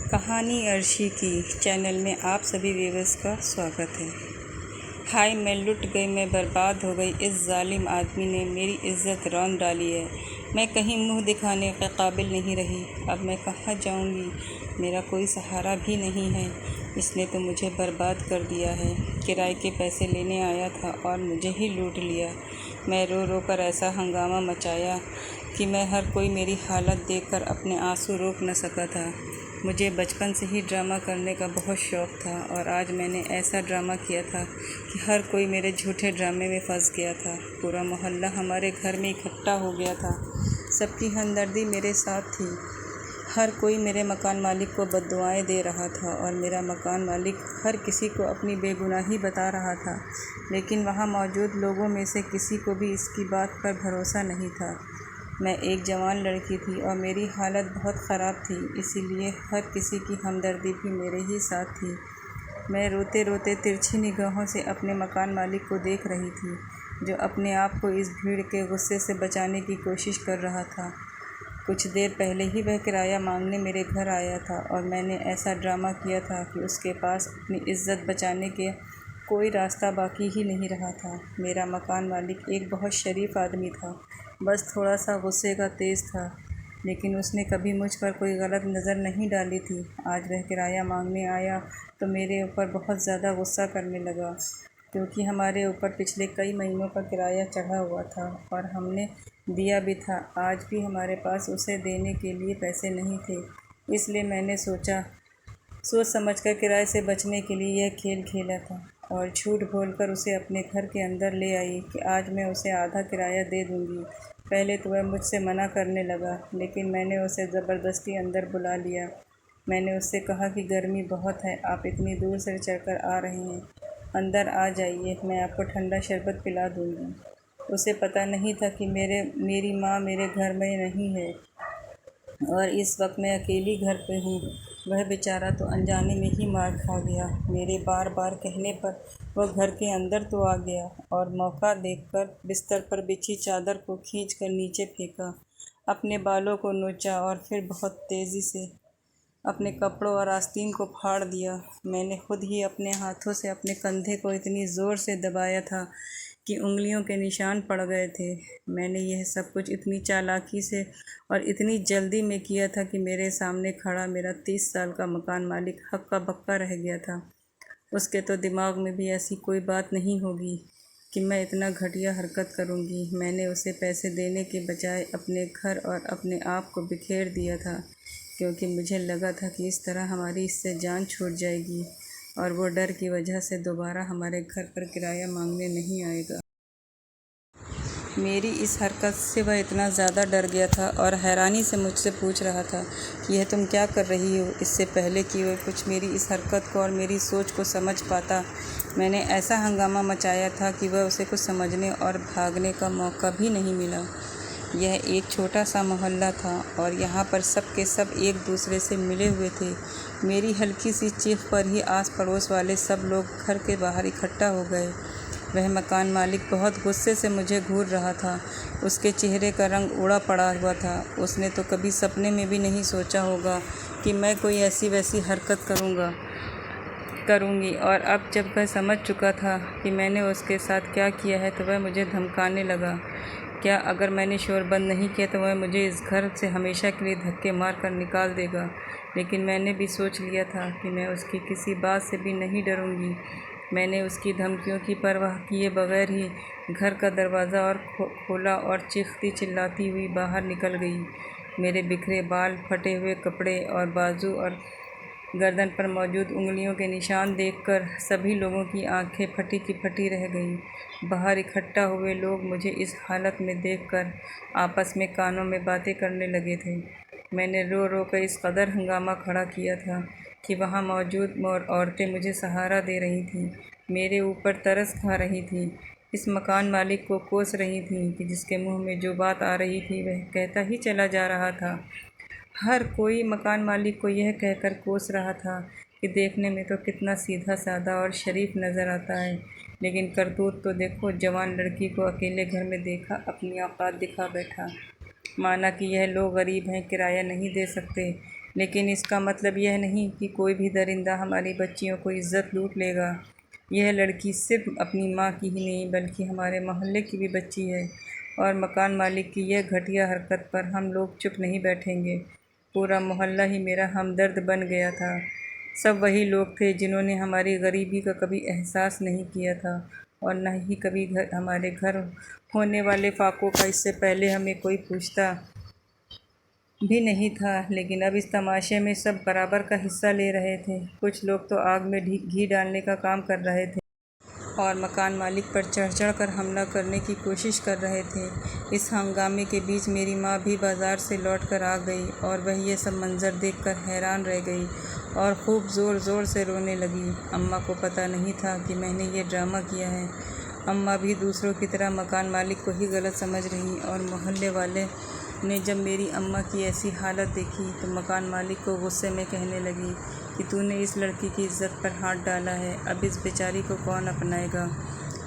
कहानी अर्शी की चैनल में आप सभी व्यूअर्स का स्वागत है। हाय, मैं लुट गई, मैं बर्बाद हो गई। इस जालिम आदमी ने मेरी इज्जत रौंद डाली है। मैं कहीं मुंह दिखाने के काबिल नहीं रही। अब मैं कहाँ जाऊंगी? मेरा कोई सहारा भी नहीं है। इसने तो मुझे बर्बाद कर दिया है। किराए के पैसे लेने आया था और मुझे ही लूट लिया। मैं रो रो कर ऐसा हंगामा मचाया कि हर कोई मेरी हालत देखकर अपने आंसू रोक न सका था। मुझे बचपन से ही ड्रामा करने का बहुत शौक़ था और आज मैंने ऐसा ड्रामा किया था कि हर कोई मेरे झूठे ड्रामे में फंस गया था। पूरा मोहल्ला हमारे घर में इकट्ठा हो गया था। सबकी हमदर्दी मेरे साथ थी। हर कोई मेरे मकान मालिक को बद्दुआएं दे रहा था और मेरा मकान मालिक हर किसी को अपनी बेगुनाही बता रहा था। लेकिन वहाँ मौजूद लोगों में से किसी को भी इसकी बात पर भरोसा नहीं था। मैं एक जवान लड़की थी और मेरी हालत बहुत ख़राब थी, इसीलिए हर किसी की हमदर्दी भी मेरे ही साथ थी। मैं रोते रोते तिरछी निगाहों से अपने मकान मालिक को देख रही थी, जो अपने आप को इस भीड़ के गुस्से से बचाने की कोशिश कर रहा था। कुछ देर पहले ही वह किराया मांगने मेरे घर आया था और मैंने ऐसा ड्रामा किया था कि उसके पास अपनी इज्जत बचाने के कोई रास्ता बाकी ही नहीं रहा था। मेरा मकान मालिक एक बहुत शरीफ आदमी था, बस थोड़ा सा गुस्से का तेज़ था, लेकिन उसने कभी मुझ पर कोई गलत नज़र नहीं डाली थी। आज वह किराया मांगने आया तो मेरे ऊपर बहुत ज़्यादा गुस्सा करने लगा, क्योंकि हमारे ऊपर पिछले कई महीनों का किराया चढ़ा हुआ था और हमने दिया भी था। आज भी हमारे पास उसे देने के लिए पैसे नहीं थे, इसलिए मैंने सोच समझकर किराए से बचने के लिए यह खेल खेला था और झूठ बोलकर उसे अपने घर के अंदर ले आई कि आज मैं उसे आधा किराया दे दूंगी। पहले तो वह मुझसे मना करने लगा, लेकिन मैंने उसे ज़बरदस्ती अंदर बुला लिया। मैंने उससे कहा कि गर्मी बहुत है, आप इतनी दूर से चढ़कर आ रहे हैं, अंदर आ जाइए, मैं आपको ठंडा शरबत पिला दूंगी। उसे पता नहीं था कि मेरी माँ मेरे घर में नहीं है और इस वक्त मैं अकेली घर पे हूँ। वह बेचारा तो अनजाने में ही मार खा गया। मेरे बार बार कहने पर वह घर के अंदर तो आ गया और मौका देखकर बिस्तर पर बिछी चादर को खींचकर नीचे फेंका, अपने बालों को नोचा और फिर बहुत तेज़ी से अपने कपड़ों और आस्तीन को फाड़ दिया। मैंने खुद ही अपने हाथों से अपने कंधे को इतनी ज़ोर से दबाया था कि उंगलियों के निशान पड़ गए थे। मैंने यह सब कुछ इतनी चालाकी से और इतनी जल्दी में किया था कि मेरे सामने खड़ा मेरा 30 साल का मकान मालिक हक्का बक्का रह गया था। उसके तो दिमाग में भी ऐसी कोई बात नहीं होगी कि मैं इतना घटिया हरकत करूंगी। मैंने उसे पैसे देने के बजाय अपने घर और अपने आप को बिखेर दिया था, क्योंकि मुझे लगा था कि इस तरह हमारी इससे जान छूट जाएगी और वो डर की वजह से दोबारा हमारे घर पर किराया मांगने नहीं आएगा। मेरी इस हरकत से वह इतना ज़्यादा डर गया था और हैरानी से मुझसे पूछ रहा था कि यह तुम क्या कर रही हो। इससे पहले कि वह कुछ मेरी इस हरकत को और मेरी सोच को समझ पाता, मैंने ऐसा हंगामा मचाया था कि वह उसे कुछ समझने और भागने का मौका भी नहीं मिला। यह एक छोटा सा मोहल्ला था और यहाँ पर सब के सब एक दूसरे से मिले हुए थे। मेरी हल्की सी चीख पर ही आस पड़ोस वाले सब लोग घर के बाहर इकट्ठा हो गए। वह मकान मालिक बहुत गुस्से से मुझे घूर रहा था। उसके चेहरे का रंग उड़ा पड़ा हुआ था। उसने तो कभी सपने में भी नहीं सोचा होगा कि मैं कोई ऐसी वैसी हरकत करूँगी। और अब जब वह समझ चुका था कि मैंने उसके साथ क्या किया है, तो वह मुझे धमकाने लगा। क्या अगर मैंने शोर बंद नहीं किया तो वह मुझे इस घर से हमेशा के लिए धक्के मार कर निकाल देगा। लेकिन मैंने भी सोच लिया था कि मैं उसकी किसी बात से भी नहीं डरूँगी। मैंने उसकी धमकियों की परवाह किए बगैर ही घर का दरवाज़ा और खोला और चीखती चिल्लाती हुई बाहर निकल गई। मेरे बिखरे बाल, फटे हुए कपड़े और बाजू और गर्दन पर मौजूद उंगलियों के निशान देखकर सभी लोगों की आंखें फटी की फटी रह गईं। बाहर इकट्ठा हुए लोग मुझे इस हालत में देखकर आपस में कानों में बातें करने लगे थे। मैंने रो रो कर इस कदर हंगामा खड़ा किया था कि वहाँ मौजूद औरतें मुझे सहारा दे रही थीं, मेरे ऊपर तरस खा रही थीं, इस मकान मालिक को कोस रही थीं कि जिसके मुंह में जो बात आ रही थी वह कहता ही चला जा रहा था। हर कोई मकान मालिक को यह कहकर कोस रहा था कि देखने में तो कितना सीधा साधा और शरीफ नज़र आता है, लेकिन करतूत तो देखो। जवान लड़की को अकेले घर में देखा, अपनी औकात दिखा बैठा, माना कि यह लोग गरीब हैं, किराया नहीं दे सकते। लेकिन इसका मतलब यह नहीं कि कोई भी दरिंदा हमारी बच्चियों को इज़्ज़त लूट लेगा। यह लड़की सिर्फ अपनी माँ की ही नहीं बल्कि हमारे मोहल्ले की भी बच्ची है, और मकान मालिक की यह घटिया हरकत पर हम लोग चुप नहीं बैठेंगे। पूरा मोहल्ला ही मेरा हमदर्द बन गया था। सब वही लोग थे जिन्होंने हमारी गरीबी का कभी एहसास नहीं किया था, और न ही कभी हमारे घर होने वाले फाकों का इससे पहले हमें कोई पूछता भी नहीं था। लेकिन अब इस तमाशे में सब बराबर का हिस्सा ले रहे थे। कुछ लोग तो आग में घी डालने का काम कर रहे थे और मकान मालिक पर चढ़ कर हमला करने की कोशिश कर रहे थे। इस हंगामे के बीच मेरी माँ भी बाज़ार से लौटकर आ गई, और वह ये सब मंज़र देखकर हैरान रह गई और खूब ज़ोर ज़ोर से रोने लगी। अम्मा को पता नहीं था कि मैंने ये ड्रामा किया है। अम्मा भी दूसरों की तरह मकान मालिक को ही गलत समझ रही, और मोहल्ले वाले ने जब मेरी अम्मा की ऐसी हालत देखी तो मकान मालिक को गुस्से में कहने लगी कि तूने इस लड़की की इज़्ज़त पर हाथ डाला है, अब इस बेचारी को कौन अपनाएगा।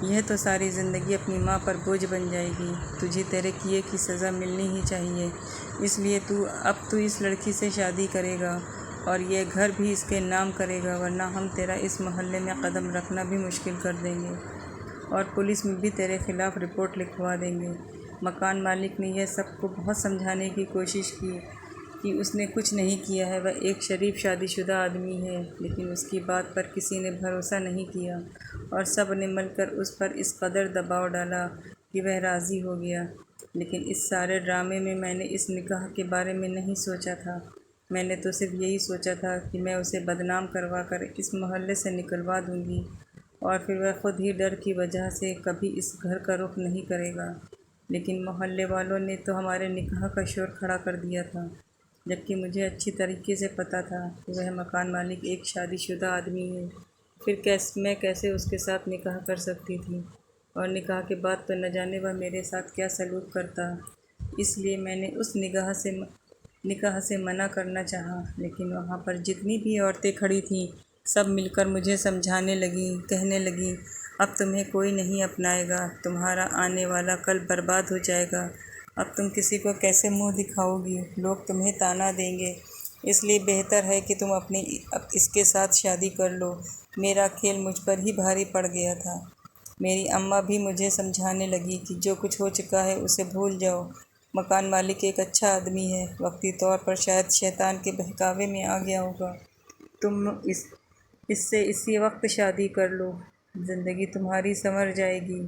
यह तो सारी ज़िंदगी अपनी माँ पर बोझ बन जाएगी। तुझे तेरे किए की सज़ा मिलनी ही चाहिए, इसलिए तू इस लड़की से शादी करेगा और यह घर भी इसके नाम करेगा, वरना हम तेरा इस मोहल्ले में कदम रखना भी मुश्किल कर देंगे और पुलिस में भी तेरे ख़िलाफ़ रिपोर्ट लिखवा देंगे। मकान मालिक ने यह सबको बहुत समझाने की कोशिश की कि उसने कुछ नहीं किया है, वह एक शरीफ शादीशुदा आदमी है, लेकिन उसकी बात पर किसी ने भरोसा नहीं किया और सब ने मिलकर उस पर इस कदर दबाव डाला कि वह राज़ी हो गया। लेकिन इस सारे ड्रामे में मैंने इस निकाह के बारे में नहीं सोचा था। मैंने तो सिर्फ यही सोचा था कि मैं उसे बदनाम करवा कर इस मोहल्ले से निकलवा दूंगी, और फिर वह खुद ही डर की वजह से कभी इस घर का रुख नहीं करेगा। लेकिन मोहल्ले वालों ने तो हमारे निकाह का शोर खड़ा कर दिया था, जबकि मुझे अच्छी तरीके से पता था कि वह मकान मालिक एक शादीशुदा आदमी है। फिर मैं कैसे उसके साथ निकाह कर सकती थी, और निकाह के बाद तो न जाने वह मेरे साथ क्या सलूक करता। इसलिए मैंने उस निकाह से मना करना चाहा, लेकिन वहाँ पर जितनी भी औरतें खड़ी थीं सब मिलकर मुझे समझाने लगीं, कहने लगीं, अब तुम्हें कोई नहीं अपनाएगा, तुम्हारा आने वाला कल बर्बाद हो जाएगा, अब तुम किसी को कैसे मुंह दिखाओगी, लोग तुम्हें ताना देंगे, इसलिए बेहतर है कि तुम अब इसके साथ शादी कर लो। मेरा खेल मुझ पर ही भारी पड़ गया था। मेरी अम्मा भी मुझे समझाने लगी कि जो कुछ हो चुका है उसे भूल जाओ। मकान मालिक एक अच्छा आदमी है, वक्ती तौर पर शायद शैतान के बहकावे में आ गया होगा। तुम इससे इसी वक्त शादी कर लो, ज़िंदगी तुम्हारी संवर जाएगी।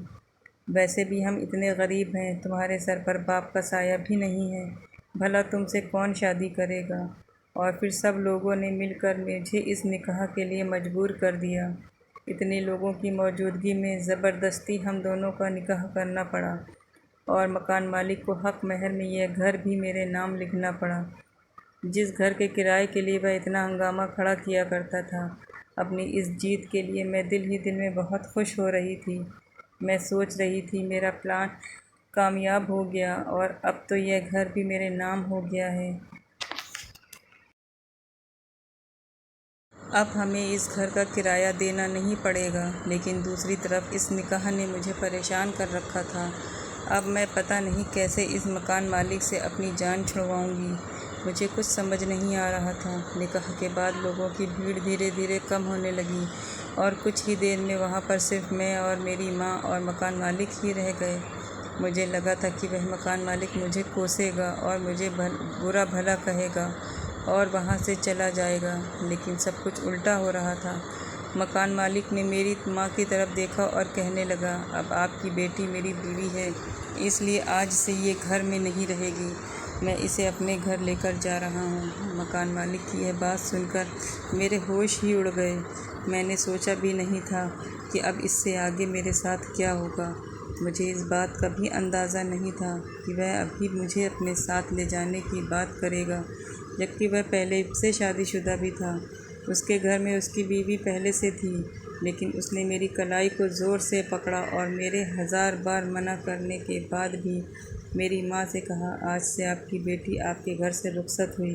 वैसे भी हम इतने गरीब हैं, तुम्हारे सर पर बाप का साया भी नहीं है, भला तुमसे कौन शादी करेगा। और फिर सब लोगों ने मिलकर मुझे इस निकाह के लिए मजबूर कर दिया। इतने लोगों की मौजूदगी में ज़बरदस्ती हम दोनों का निकाह करना पड़ा, और मकान मालिक को हक़ महर में यह घर भी मेरे नाम लिखना पड़ा, जिस घर के किराए के लिए वह इतना हंगामा खड़ा किया करता था। अपनी इस जीत के लिए मैं दिल ही दिल में बहुत खुश हो रही थी। मैं सोच रही थी मेरा प्लान कामयाब हो गया, और अब तो यह घर भी मेरे नाम हो गया है। अब हमें इस घर का किराया देना नहीं पड़ेगा। लेकिन दूसरी तरफ इस निकाह ने मुझे परेशान कर रखा था। अब मैं पता नहीं कैसे इस मकान मालिक से अपनी जान छुड़वाऊंगी। मुझे कुछ समझ नहीं आ रहा था। निकाह के बाद लोगों की भीड़ धीरे धीरे कम होने लगी, और कुछ ही देर में वहाँ पर सिर्फ मैं और मेरी माँ और मकान मालिक ही रह गए। मुझे लगा था कि वह मकान मालिक मुझे कोसेगा और मुझे बुरा भला कहेगा और वहाँ से चला जाएगा, लेकिन सब कुछ उल्टा हो रहा था। मकान मालिक ने मेरी माँ की तरफ देखा और कहने लगा, अब आपकी बेटी मेरी बीवी है, इसलिए आज से ये घर में नहीं रहेगी, मैं इसे अपने घर लेकर जा रहा हूँ। मकान मालिक की यह बात सुनकर मेरे होश ही उड़ गए। मैंने सोचा भी नहीं था कि अब इससे आगे मेरे साथ क्या होगा। मुझे इस बात का भी अंदाज़ा नहीं था कि वह अभी मुझे अपने साथ ले जाने की बात करेगा, जबकि वह पहले से शादीशुदा भी था। उसके घर में उसकी बीवी पहले से थी, लेकिन उसने मेरी कलाई को ज़ोर से पकड़ा और मेरे 1000 बार मना करने के बाद भी मेरी माँ से कहा, आज से आपकी बेटी आपके घर से रुखसत हुई।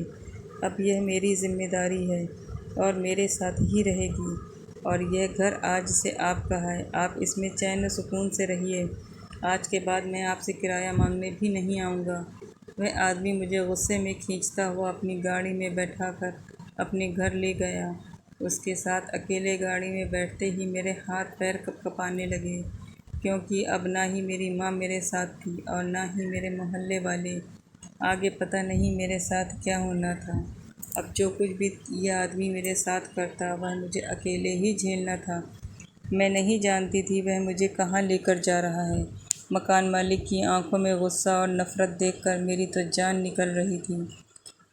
अब यह मेरी ज़िम्मेदारी है और मेरे साथ ही रहेगी, और यह घर आज से आपका है। आप इसमें चैन सुकून से रहिए। आज के बाद मैं आपसे किराया मांगने भी नहीं आऊँगा। वह आदमी मुझे गुस्से में खींचता हुआ अपनी गाड़ी में बैठाकर अपने घर ले गया। उसके साथ अकेले गाड़ी में बैठते ही मेरे हाथ पैर कँपने लगे, क्योंकि अब ना ही मेरी माँ मेरे साथ थी और ना ही मेरे मोहल्ले वाले। आगे पता नहीं मेरे साथ क्या होना था। अब जो कुछ भी यह आदमी मेरे साथ करता वह मुझे अकेले ही झेलना था। मैं नहीं जानती थी वह मुझे कहाँ लेकर जा रहा है। मकान मालिक की आंखों में गुस्सा और नफ़रत देखकर मेरी तो जान निकल रही थी।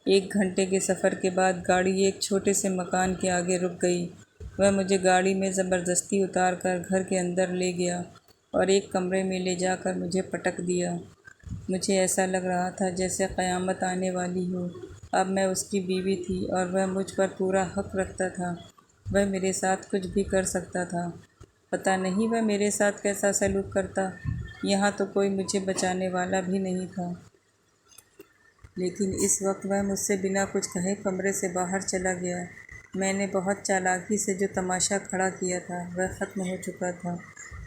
1 घंटे के सफ़र के बाद गाड़ी एक छोटे से मकान के आगे रुक गई। वह मुझे गाड़ी में ज़बरदस्ती उतारकर घर के अंदर ले गया और एक कमरे में ले जाकर मुझे पटक दिया। मुझे ऐसा लग रहा था जैसे क़यामत आने वाली हो। अब मैं उसकी बीवी थी और वह मुझ पर पूरा हक़ रखता था। वह मेरे साथ कुछ भी कर सकता था। पता नहीं वह मेरे साथ कैसा सलूक करता। यहाँ तो कोई मुझे बचाने वाला भी नहीं था। लेकिन इस वक्त वह मुझसे बिना कुछ कहे कमरे से बाहर चला गया। मैंने बहुत चालाकी से जो तमाशा खड़ा किया था वह ख़त्म हो चुका था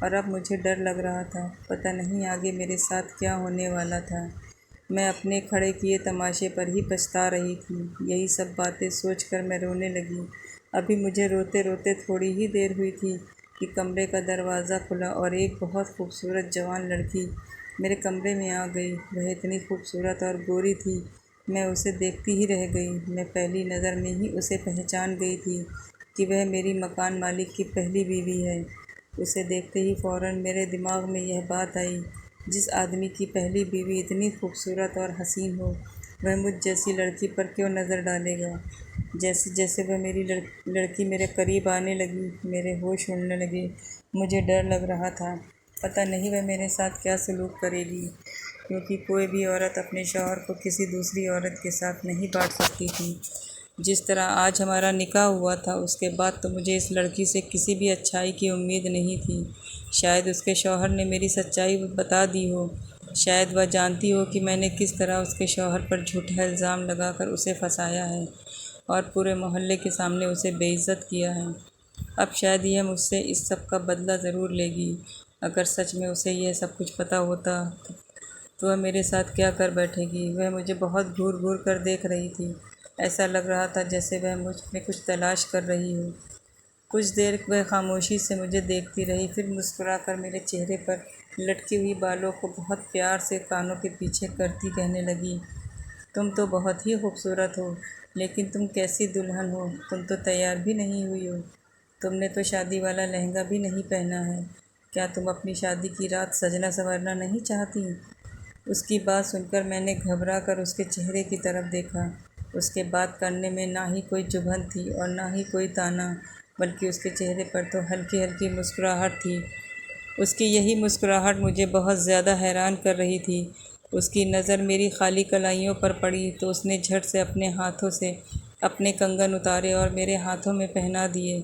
और अब मुझे डर लग रहा था। पता नहीं आगे मेरे साथ क्या होने वाला था। मैं अपने खड़े किए तमाशे पर ही पछता रही थी। यही सब बातें सोचकर मैं रोने लगी। अभी मुझे रोते रोते थोड़ी ही देर हुई थी कि कमरे का दरवाज़ा खुला और एक बहुत खूबसूरत जवान लड़की मेरे कमरे में आ गई। वह इतनी खूबसूरत और गोरी थी, मैं उसे देखती ही रह गई। मैं पहली नज़र में ही उसे पहचान गई थी कि वह मेरी मकान मालिक की पहली बीवी है। उसे देखते ही फ़ौरन मेरे दिमाग में यह बात आई, जिस आदमी की पहली बीवी इतनी खूबसूरत और हसीन हो, वह मुझ जैसी लड़की पर क्यों नज़र डालेगा। जैसे जैसे वह मेरी लड़की मेरे करीब आने लगी, मेरे होश उड़ने लगे। मुझे डर लग रहा था, पता नहीं वह मेरे साथ क्या सलूक करेगी, क्योंकि कोई भी औरत अपने शौहर को किसी दूसरी औरत के साथ नहीं बांट सकती थी। जिस तरह आज हमारा निकाह हुआ था, उसके बाद तो मुझे इस लड़की से किसी भी अच्छाई की उम्मीद नहीं थी। शायद उसके शौहर ने मेरी सच्चाई बता दी हो। शायद वह जानती हो कि मैंने किस तरह उसके शौहर पर झूठा इल्ज़ाम लगाकर उसे फंसाया है और पूरे मोहल्ले के सामने उसे बेइज्जत किया है। अब शायद यह मुझसे इस सब का बदला ज़रूर लेगी। अगर सच में उसे यह सब कुछ पता होता तो वह मेरे साथ क्या कर बैठेगी। वह मुझे बहुत घूर घूर कर देख रही थी। ऐसा लग रहा था जैसे वह मुझ में कुछ तलाश कर रही हो। कुछ देर वह खामोशी से मुझे देखती रही, फिर मुस्कुराकर मेरे चेहरे पर लटकी हुई बालों को बहुत प्यार से कानों के पीछे करती कहने लगी, तुम तो बहुत ही खूबसूरत हो, लेकिन तुम कैसी दुल्हन हो। तुम तो तैयार भी नहीं हुई हो। तुमने तो शादी वाला लहंगा भी नहीं पहना है। क्या तुम अपनी शादी की रात सजना संवरना नहीं चाहती। उसकी बात सुनकर मैंने घबरा कर उसके चेहरे की तरफ देखा। उसके बात करने में ना ही कोई चुभन थी और ना ही कोई ताना, बल्कि उसके चेहरे पर तो हल्की हल्की मुस्कुराहट थी। उसकी यही मुस्कुराहट मुझे बहुत ज़्यादा हैरान कर रही थी। उसकी नज़र मेरी खाली कलाइयों पर पड़ी तो उसने झट से अपने हाथों से अपने कंगन उतारे और मेरे हाथों में पहना दिए।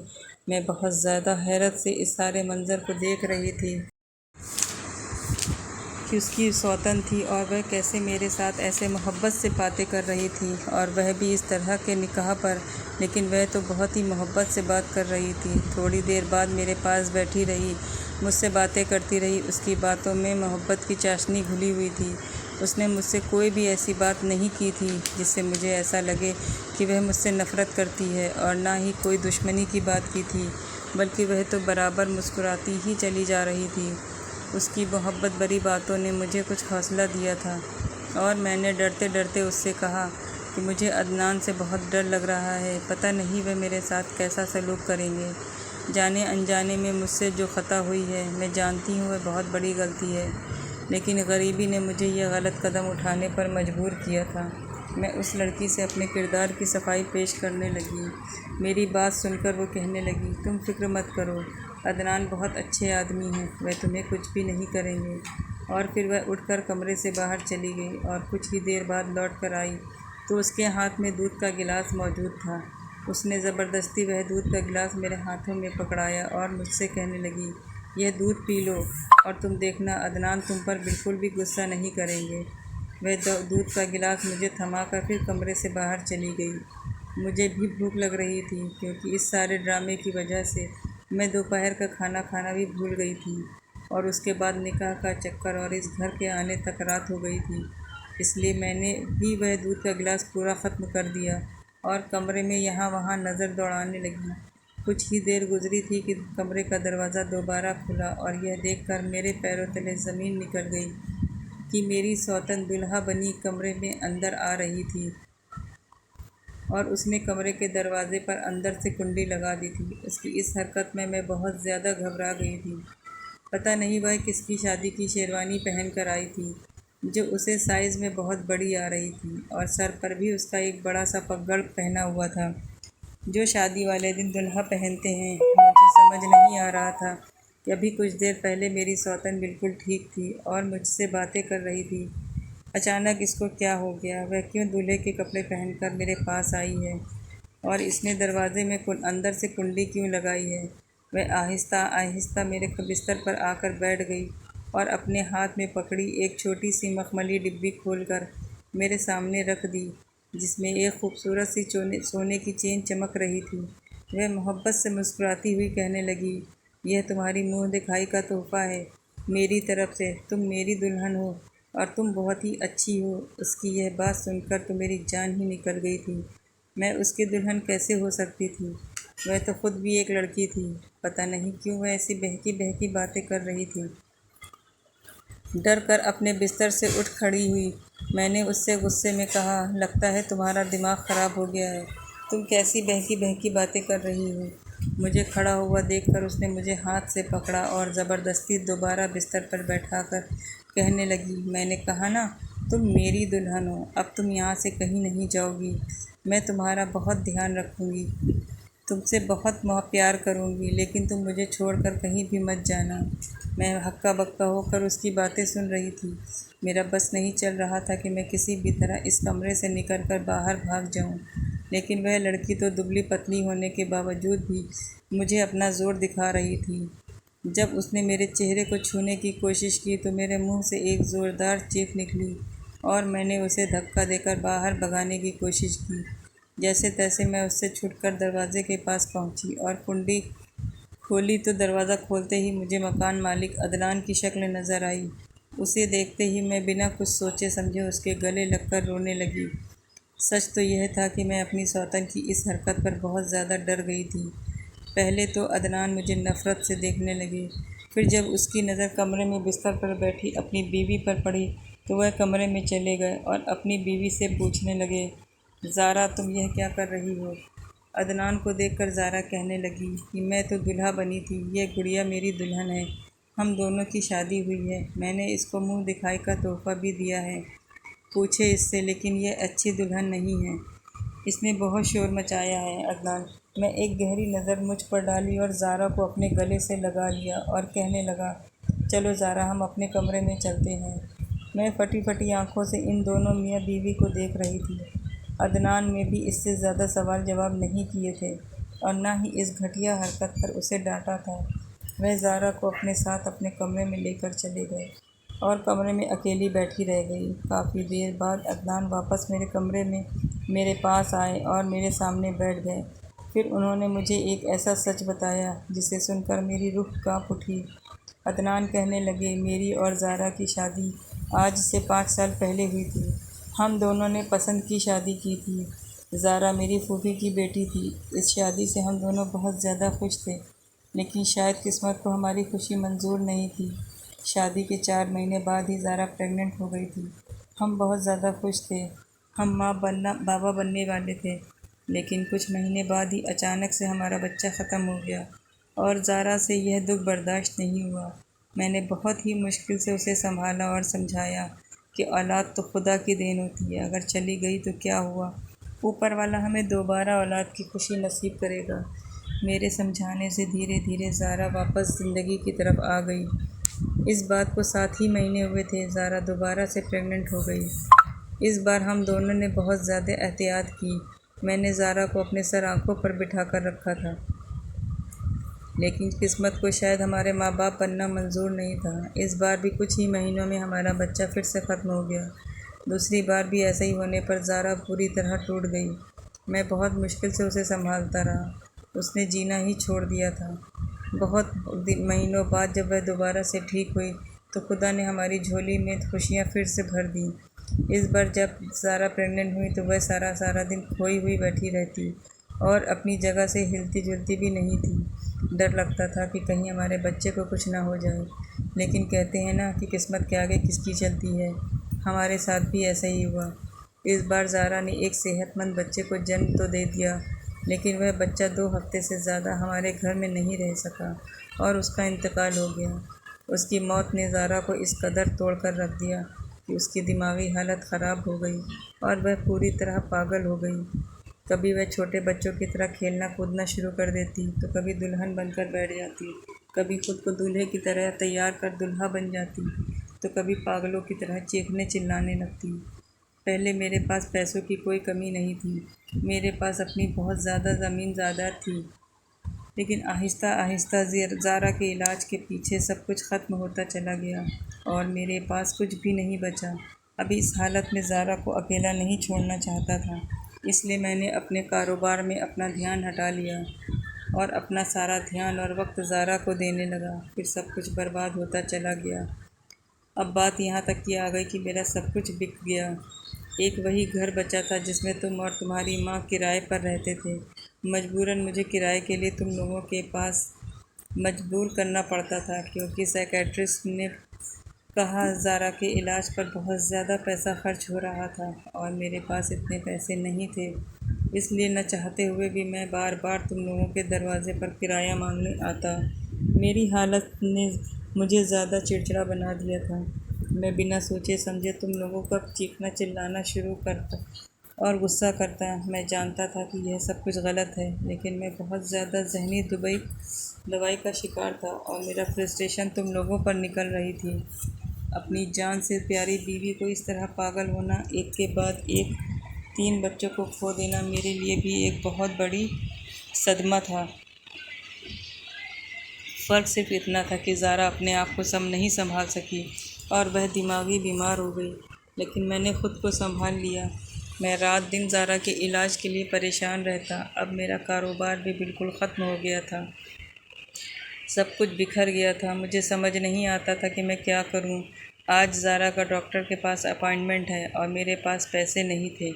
मैं बहुत ज़्यादा हैरत से इस सारे मंज़र को देख रही थी कि उसकी सौतन थी और वह कैसे मेरे साथ ऐसे मोहब्बत से बातें कर रही थी, और वह भी इस तरह के निकाह पर। लेकिन वह तो बहुत ही मोहब्बत से बात कर रही थी। थोड़ी देर बाद मेरे पास बैठी रही, मुझसे बातें करती रही। उसकी बातों में मोहब्बत की चाशनी घुली हुई थी। उसने मुझसे कोई भी ऐसी बात नहीं की थी जिससे मुझे ऐसा लगे कि वह मुझसे नफ़रत करती है, और ना ही कोई दुश्मनी की बात की थी, बल्कि वह तो बराबर मुस्कुराती ही चली जा रही थी। उसकी मोहब्बत भरी बातों ने मुझे कुछ हौसला दिया था और मैंने डरते डरते उससे कहा कि मुझे अदनान से बहुत डर लग रहा है। पता नहीं वह मेरे साथ कैसा सलूक करेंगे। जाने अनजाने में मुझसे जो ख़ता हुई है, मैं जानती हूँ वह बहुत बड़ी गलती है, लेकिन गरीबी ने मुझे यह गलत कदम उठाने पर मजबूर किया था। मैं उस लड़की से अपने किरदार की सफाई पेश करने लगी। मेरी बात सुनकर वो कहने लगी, तुम फिक्र मत करो, अदनान बहुत अच्छे आदमी हैं, वह तुम्हें कुछ भी नहीं करेंगे। और फिर वह उठकर कमरे से बाहर चली गई और कुछ ही देर बाद लौट कर आई तो उसके हाथ में दूध का गिलास मौजूद था। उसने ज़बरदस्ती वह दूध का गिलास मेरे हाथों में पकड़ाया और मुझसे कहने लगी, यह दूध पी लो और तुम देखना अदनान तुम पर बिल्कुल भी गुस्सा नहीं करेंगे। वह दूध का गिलास मुझे थमाकर फिर कमरे से बाहर चली गई। मुझे भी भूख लग रही थी, क्योंकि इस सारे ड्रामे की वजह से मैं दोपहर का खाना खाना भी भूल गई थी, और उसके बाद निकाह का चक्कर और इस घर के आने तक रात हो गई थी। इसलिए मैंने भी वह दूध का गिलास पूरा ख़त्म कर दिया और कमरे में यहाँ वहाँ नज़र दौड़ाने लगी। कुछ ही देर गुजरी थी कि कमरे का दरवाज़ा दोबारा खुला और यह देखकर मेरे पैरों तले ज़मीन निकल गई कि मेरी सौतन दुल्हा बनी कमरे में अंदर आ रही थी और उसने कमरे के दरवाजे पर अंदर से कुंडी लगा दी थी। उसकी इस हरकत में मैं बहुत ज़्यादा घबरा गई थी। पता नहीं वह किसकी शादी की शेरवानी पहन कर आई थी, जो उसे साइज़ में बहुत बड़ी आ रही थी और सर पर भी उसका एक बड़ा सा पगड़ पहना हुआ था, जो शादी वाले दिन दुल्हा पहनते हैं। मुझे समझ नहीं आ रहा था कि अभी कुछ देर पहले मेरी सौतन बिल्कुल ठीक थी और मुझसे बातें कर रही थी। अचानक इसको क्या हो गया? वह क्यों दूल्हे के कपड़े पहनकर मेरे पास आई है और इसने दरवाजे में अंदर से कुंडी क्यों लगाई है? वह आहिस्ता आहिस्ता मेरे बिस्तर पर आकर बैठ गई और अपने हाथ में पकड़ी एक छोटी सी मखमली डिब्बी खोलकर मेरे सामने रख दी, जिसमें एक खूबसूरत सी सोने की चेन चमक रही थी। वह मोहब्बत से मुस्कुराती हुई कहने लगी, यह तुम्हारी मुँह दिखाई का तोहफ़ा है मेरी तरफ से। तुम मेरी दुल्हन हो और तुम बहुत ही अच्छी हो। उसकी यह बात सुनकर तो मेरी जान ही निकल गई थी। मैं उसकी दुल्हन कैसे हो सकती थी? वह तो खुद भी एक लड़की थी। पता नहीं क्यों वह ऐसी बहकी बहकी बातें कर रही थी। डर कर अपने बिस्तर से उठ खड़ी हुई। मैंने उससे गुस्से में कहा, लगता है तुम्हारा दिमाग ख़राब हो गया है। तुम कैसी बहकी बहकी बातें कर रही हो? मुझे खड़ा हुआ देखकर उसने मुझे हाथ से पकड़ा और ज़बरदस्ती दोबारा बिस्तर पर बैठाकर कहने लगी, मैंने कहा ना तुम मेरी दुल्हन हो। अब तुम यहाँ से कहीं नहीं जाओगी। मैं तुम्हारा बहुत ध्यान रखूँगी, तुमसे बहुत प्यार करूँगी, लेकिन तुम मुझे छोड़कर कहीं भी मत जाना। मैं हक्का बक्का होकर उसकी बातें सुन रही थी। मेरा बस नहीं चल रहा था कि मैं किसी भी तरह इस कमरे से निकलकर बाहर भाग जाऊं, लेकिन वह लड़की तो दुबली पतली होने के बावजूद भी मुझे अपना ज़ोर दिखा रही थी। जब उसने मेरे चेहरे को छूने की कोशिश की तो मेरे मुंह से एक ज़ोरदार चीख निकली और मैंने उसे धक्का देकर बाहर भगाने की कोशिश की। जैसे तैसे मैं उससे छुटकर दरवाजे के पास पहुंची और कुंडी खोली तो दरवाज़ा खोलते ही मुझे मकान मालिक अदनान की शक्ल नज़र आई। उसे देखते ही मैं बिना कुछ सोचे समझे उसके गले लगकर रोने लगी। सच तो यह था कि मैं अपनी सौतन की इस हरकत पर बहुत ज़्यादा डर गई थी। पहले तो अदनान मुझे नफ़रत से देखने लगे, फिर जब उसकी नज़र कमरे में बिस्तर पर बैठी अपनी बीवी पर पड़ी तो वह कमरे में चले गए और अपनी बीवी से पूछने लगे, ज़ारा तुम यह क्या कर रही हो? अदनान को देखकर ज़ारा कहने लगी कि मैं तो दुल्हा बनी थी, यह गुड़िया मेरी दुल्हन है, हम दोनों की शादी हुई है। मैंने इसको मुंह दिखाई का तोहफ़ा भी दिया है, पूछे इससे, लेकिन यह अच्छी दुल्हन नहीं है। इसने बहुत शोर मचाया है। अदनान मैं एक गहरी नज़र मुझ पर डाली और ज़ारा को अपने गले से लगा लिया और कहने लगा, चलो ज़ारा हम अपने कमरे में चलते हैं। मैं फटी फटी आंखों से इन दोनों मियाँ बीवी को देख रही थी। अदनान ने भी इससे ज़्यादा सवाल जवाब नहीं किए थे और न ही इस घटिया हरकत पर उसे डांटा था। वह ज़ारा को अपने साथ अपने कमरे में लेकर चले गए और कमरे में अकेली बैठी रह गई। काफ़ी देर बाद अदनान वापस मेरे कमरे में मेरे पास आए और मेरे सामने बैठ गए। फिर उन्होंने मुझे एक ऐसा सच बताया जिसे सुनकर मेरी रूह काँप उठी। अदनान कहने लगे, मेरी और ज़ारा की शादी आज से 5 साल पहले हुई थी। हम दोनों ने पसंद की शादी की थी। ज़ारा मेरी फूफी की बेटी थी। इस शादी से हम दोनों बहुत ज़्यादा खुश थे, लेकिन शायद किस्मत को हमारी खुशी मंजूर नहीं थी। शादी के 4 महीने बाद ही ज़ारा प्रेग्नेंट हो गई थी। हम बहुत ज़्यादा खुश थे। हम बाबा बनने वाले थे, लेकिन कुछ महीने बाद ही अचानक से हमारा बच्चा ख़त्म हो गया और ज़ारा से यह दुख बर्दाश्त नहीं हुआ। मैंने बहुत ही मुश्किल से उसे संभाला और समझाया कि औलाद तो खुदा की देन होती है, अगर चली गई तो क्या हुआ, ऊपर वाला हमें दोबारा औलाद की खुशी नसीब करेगा। मेरे समझाने से धीरे धीरे ज़ारा वापस ज़िंदगी की तरफ आ गई। इस बात को 7 ही महीने हुए थे, ज़ारा दोबारा से प्रेग्नेंट हो गई। इस बार हम दोनों ने बहुत ज़्यादा एहतियात की। मैंने ज़ारा को अपने सर आंखों पर बिठा कर रखा था, लेकिन किस्मत को शायद हमारे माँ बाप बनना मंजूर नहीं था। इस बार भी कुछ ही महीनों में हमारा बच्चा फिर से ख़त्म हो गया। दूसरी बार भी ऐसा ही होने पर ज़ारा पूरी तरह टूट गई। मैं बहुत मुश्किल से उसे संभालता रहा। उसने जीना ही छोड़ दिया था। बहुत महीनों बाद जब वह दोबारा से ठीक हुई तो खुदा ने हमारी झोली में खुशियाँ फिर से भर दी। इस बार जब ज़ारा प्रेग्नेंट हुई तो वह सारा सारा दिन खोई हुई बैठी रहती और अपनी जगह से हिलती जुलती भी नहीं थी। डर लगता था कि कहीं हमारे बच्चे को कुछ ना हो जाए, लेकिन कहते हैं ना कि किस्मत के आगे किसकी चलती है। हमारे साथ भी ऐसा ही हुआ। इस बार ज़ारा ने एक सेहतमंद बच्चे को जन्म तो दे दिया, लेकिन वह बच्चा 2 हफ्ते से ज़्यादा हमारे घर में नहीं रह सका और उसका इंतकाल हो गया। उसकी मौत ने ज़ारा को इस कदर तोड़ कर रख दिया कि उसकी दिमागी हालत ख़राब हो गई और वह पूरी तरह पागल हो गई। कभी वह छोटे बच्चों की तरह खेलना कूदना शुरू कर देती, तो कभी दुल्हन बनकर बैठ जाती, कभी खुद को दूल्हे की तरह तैयार कर दुल्हा बन जाती, तो कभी पागलों की तरह चीखने चिल्लाने लगती। पहले मेरे पास पैसों की कोई कमी नहीं थी। मेरे पास अपनी बहुत ज़्यादा ज़मीन जायदाद थी, लेकिन आहिस्ता आहिस्ता ज़ारा के इलाज के पीछे सब कुछ ख़त्म होता चला गया और मेरे पास कुछ भी नहीं बचा। अभी इस हालत में ज़ारा को अकेला नहीं छोड़ना चाहता था, इसलिए मैंने अपने कारोबार में अपना ध्यान हटा लिया और अपना सारा ध्यान और वक्त ज़ारा को देने लगा। फिर सब कुछ बर्बाद होता चला गया। अब बात यहाँ तक की आ गई कि मेरा सब कुछ बिक गया। एक वही घर बचा था जिसमें तुम और तुम्हारी माँ किराए पर रहते थे। मजबूरन मुझे किराए के लिए तुम लोगों के पास मजबूर करना पड़ता था, क्योंकि साइकेट्रिस्ट ने कहा ज़ारा के इलाज पर बहुत ज़्यादा पैसा खर्च हो रहा था और मेरे पास इतने पैसे नहीं थे। इसलिए न चाहते हुए भी मैं बार बार तुम लोगों के दरवाज़े पर किराया मांगने आता। मेरी हालत ने मुझे ज़्यादा चिड़चिड़ा बना दिया था। मैं बिना सोचे समझे तुम लोगों का चीखना चिल्लाना शुरू करता और गुस्सा करता। मैं जानता था कि यह सब कुछ गलत है, लेकिन मैं बहुत ज़्यादा जहनी दवाई का शिकार था और मेरा फ्रस्ट्रेशन तुम लोगों पर निकल रही थी। अपनी जान से प्यारी बीवी को इस तरह पागल होना, एक के बाद एक 3 बच्चों को खो देना मेरे लिए भी एक बहुत बड़ी सदमा था। फ़र्क सिर्फ इतना था कि ज़ारा अपने आप को नहीं संभाल सकी और वह दिमागी बीमार हो गई, लेकिन मैंने ख़ुद को संभाल लिया। मैं रात दिन ज़ारा के इलाज के लिए परेशान रहता। अब मेरा कारोबार भी बिल्कुल ख़त्म हो गया था। सब कुछ बिखर गया था। मुझे समझ नहीं आता था कि मैं क्या करूं। आज ज़ारा का डॉक्टर के पास अपॉइंटमेंट है और मेरे पास पैसे नहीं थे,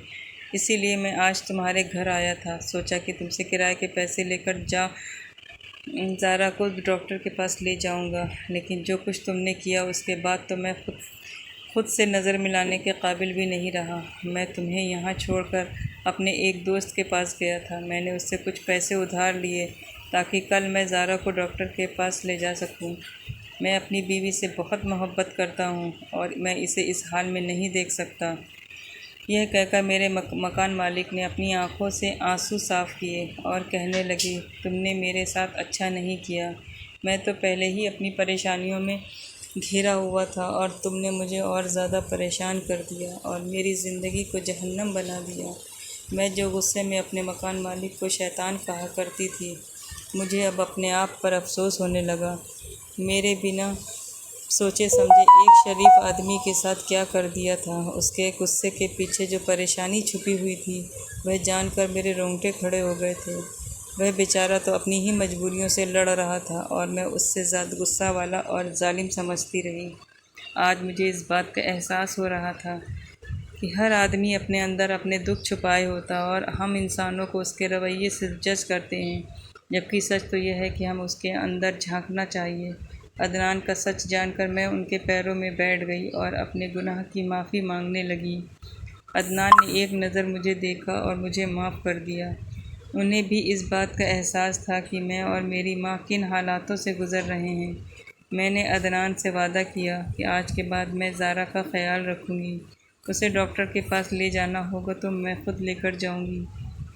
इसीलिए मैं आज तुम्हारे घर आया था। सोचा कि तुमसे किराए के पैसे लेकर ज़ारा को डॉक्टर के पास ले जाऊंगा, लेकिन जो कुछ तुमने किया उसके बाद तो मैं खुद से नज़र मिलाने के काबिल भी नहीं रहा। मैं तुम्हें यहाँ छोड़कर अपने एक दोस्त के पास गया था। मैंने उससे कुछ पैसे उधार लिए ताकि कल मैं ज़ारा को डॉक्टर के पास ले जा सकूं। मैं अपनी बीवी से बहुत मोहब्बत करता हूं और मैं इसे इस हाल में नहीं देख सकता। यह कहकर मेरे मकान मालिक ने अपनी आंखों से आंसू साफ़ किए और कहने लगी, तुमने मेरे साथ अच्छा नहीं किया। मैं तो पहले ही अपनी परेशानियों में घिरा हुआ था और तुमने मुझे और ज़्यादा परेशान कर दिया और मेरी ज़िंदगी को जहन्नम बना दिया। मैं जो गुस्से में अपने मकान मालिक को शैतान कहा करती थी, मुझे अब अपने आप पर अफसोस होने लगा। मेरे बिना सोचे समझे एक शरीफ आदमी के साथ क्या कर दिया था। उसके गुस्से के पीछे जो परेशानी छुपी हुई थी, वह जानकर मेरे रोंगटे खड़े हो गए थे। वह बेचारा तो अपनी ही मजबूरियों से लड़ रहा था और मैं उससे ज़्यादा गुस्सा वाला और जालिम समझती रही। आज मुझे इस बात का एहसास हो रहा था कि हर आदमी अपने अंदर अपने दुख छुपाए होता और हम इंसानों को उसके रवैये से जज करते हैं, जबकि सच तो यह है कि हम उसके अंदर झांकना चाहिए। अदनान का सच जानकर मैं उनके पैरों में बैठ गई और अपने गुनाह की माफ़ी मांगने लगी। अदनान ने एक नज़र मुझे देखा और मुझे माफ़ कर दिया। उन्हें भी इस बात का एहसास था कि मैं और मेरी माँ किन हालातों से गुज़र रहे हैं। मैंने अदनान से वादा किया कि आज के बाद मैं ज़ारा का ख्याल रखूँगी। उसे डॉक्टर के पास ले जाना होगा तो मैं ख़ुद लेकर जाऊँगी।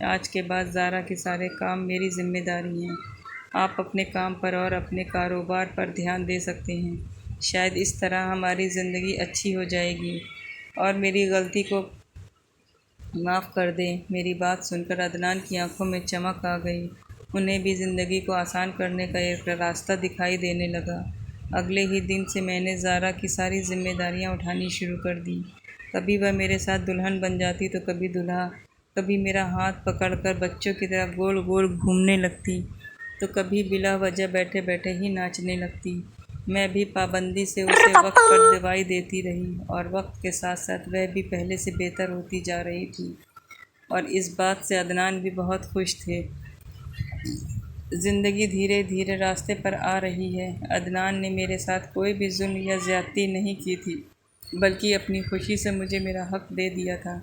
आज के बाद ज़ारा के सारे काम मेरी ज़िम्मेदारी हैं। आप अपने काम पर और अपने कारोबार पर ध्यान दे सकते हैं। शायद इस तरह हमारी ज़िंदगी अच्छी हो जाएगी और मेरी गलती को माफ़ कर दें। मेरी बात सुनकर अदनान की आंखों में चमक आ गई। उन्हें भी ज़िंदगी को आसान करने का एक रास्ता दिखाई देने लगा। अगले ही दिन से मैंने ज़ारा की सारी जिम्मेदारियां उठानी शुरू कर दी। कभी वह मेरे साथ दुल्हन बन जाती तो कभी दूल्हा, कभी मेरा हाथ पकड़कर बच्चों की तरह गोल गोल घूमने लगती, तो कभी बिला वजह बैठे बैठे ही नाचने लगती। मैं भी पाबंदी से उसे वक्त पर दवाई देती रही और वक्त के साथ साथ वह भी पहले से बेहतर होती जा रही थी। और इस बात से अदनान भी बहुत खुश थे। ज़िंदगी धीरे धीरे रास्ते पर आ रही है। अदनान ने मेरे साथ कोई भी जुल्म या ज़्यादती नहीं की थी, बल्कि अपनी खुशी से मुझे मेरा हक़ दे दिया था।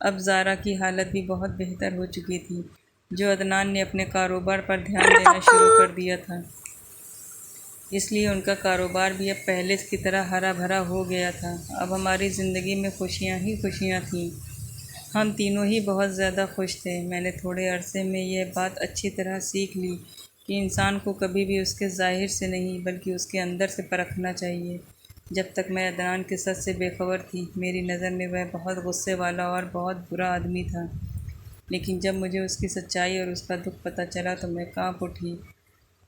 अब ज़ारा की हालत भी बहुत बेहतर हो चुकी थी, जो अदनान ने अपने कारोबार पर ध्यान देना शुरू कर दिया था। इसलिए उनका कारोबार भी अब पहले की तरह हरा भरा हो गया था। अब हमारी ज़िंदगी में खुशियाँ ही खुशियाँ थीं। हम तीनों ही बहुत ज़्यादा खुश थे। मैंने थोड़े अरसे में यह बात अच्छी तरह सीख ली कि इंसान को कभी भी उसके ज़ाहिर से नहीं बल्कि उसके अंदर से परखना चाहिए। जब तक मैं अदनान के सच से बेखबर थी, मेरी नज़र में वह बहुत गुस्से वाला और बहुत बुरा आदमी था। लेकिन जब मुझे उसकी सच्चाई और उसका दुख पता चला तो मैं कांप उठी।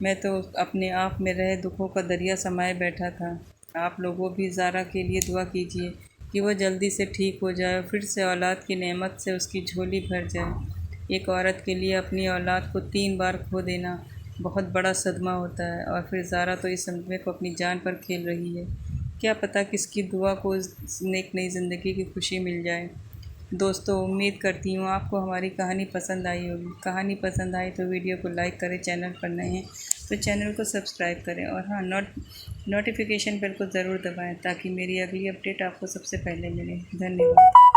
मैं तो अपने आप में रहे दुखों का दरिया समाये बैठा था। आप लोगों भी ज़ारा के लिए दुआ कीजिए कि वह जल्दी से ठीक हो जाए और फिर से औलाद की नेमत से उसकी झोली भर जाए। एक औरत के लिए अपनी औलाद को 3 बार खो देना बहुत बड़ा सदमा होता है, और फिर ज़ारा तो इस सदमे को अपनी जान पर खेल रही है। क्या पता किसकी दुआ को एक नई ज़िंदगी की खुशी मिल जाए। दोस्तों, उम्मीद करती हूँ आपको हमारी कहानी पसंद आई होगी। कहानी पसंद आई तो वीडियो को लाइक करें, चैनल पर नए हैं तो चैनल को सब्सक्राइब करें, और हाँ, नोटिफिकेशन बेल को ज़रूर दबाएं ताकि मेरी अगली अपडेट आपको सबसे पहले मिले। धन्यवाद।